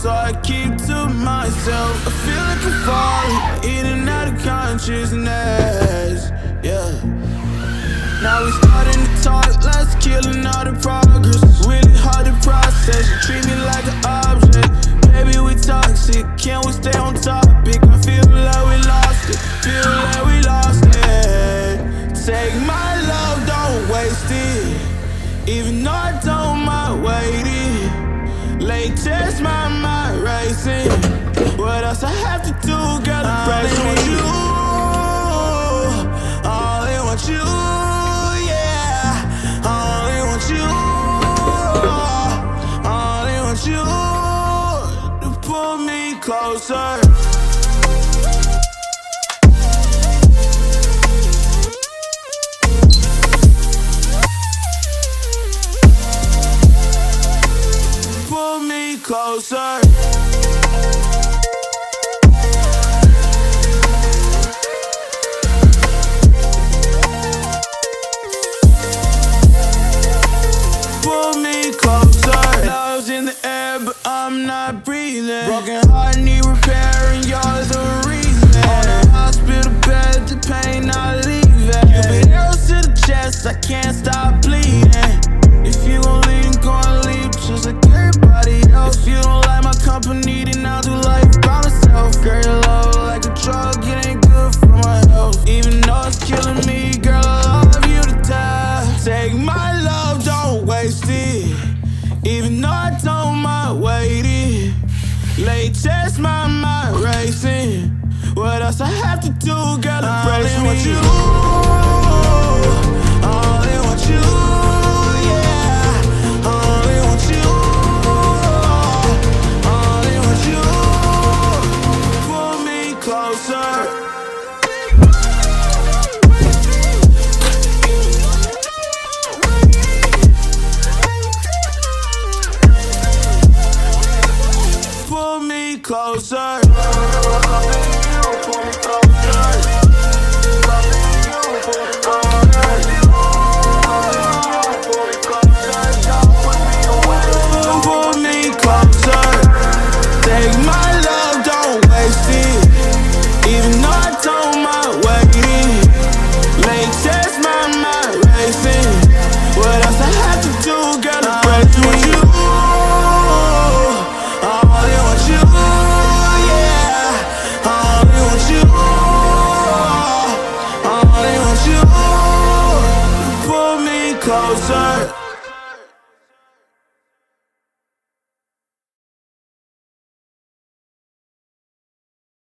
so I keep to myself. I feel like I'm falling, eating out of consciousness. Yeah. Now we starting to talk, let's killing all the progress. Really hard to process, you treat me like an object. Baby, we toxic, can we stay on topic? I feel like we lost it, feel like we lost it. Take my love, don't waste it. Even though I don't mind waiting. Late test, my mind racing. What else I have to do, girl, to break me? I only want you, yeah. I only want you, I only want you to pull me closer. Pull me closer. Pull me closer. Love's in the air, but I'm not breathing. Broken heart, need repair, and you're the reason. On the hospital bed, the pain not leaving. You been arrows to the chest, I can't stop bleeding. If you gon' leave, gon' leave just like everybody else. If you don't like my company, then I'll do life by myself. Girl, your love like a drug, it ain't good for my health. Even though it's killing me, girl, I love you to death. Take my love, don't waste it. Even though I don't mind waiting. Late test, my mind racing. What else I have to do, girl, to break me? I only want you, I only want you. Pull me closer. Pull me closer. Take my love, don't waste it. Even though I don't mind waiting. Late test, my mind racing. What else I have to do, girl, to break me? I only want you, yeah. I only want you, I only want you to pull me closer.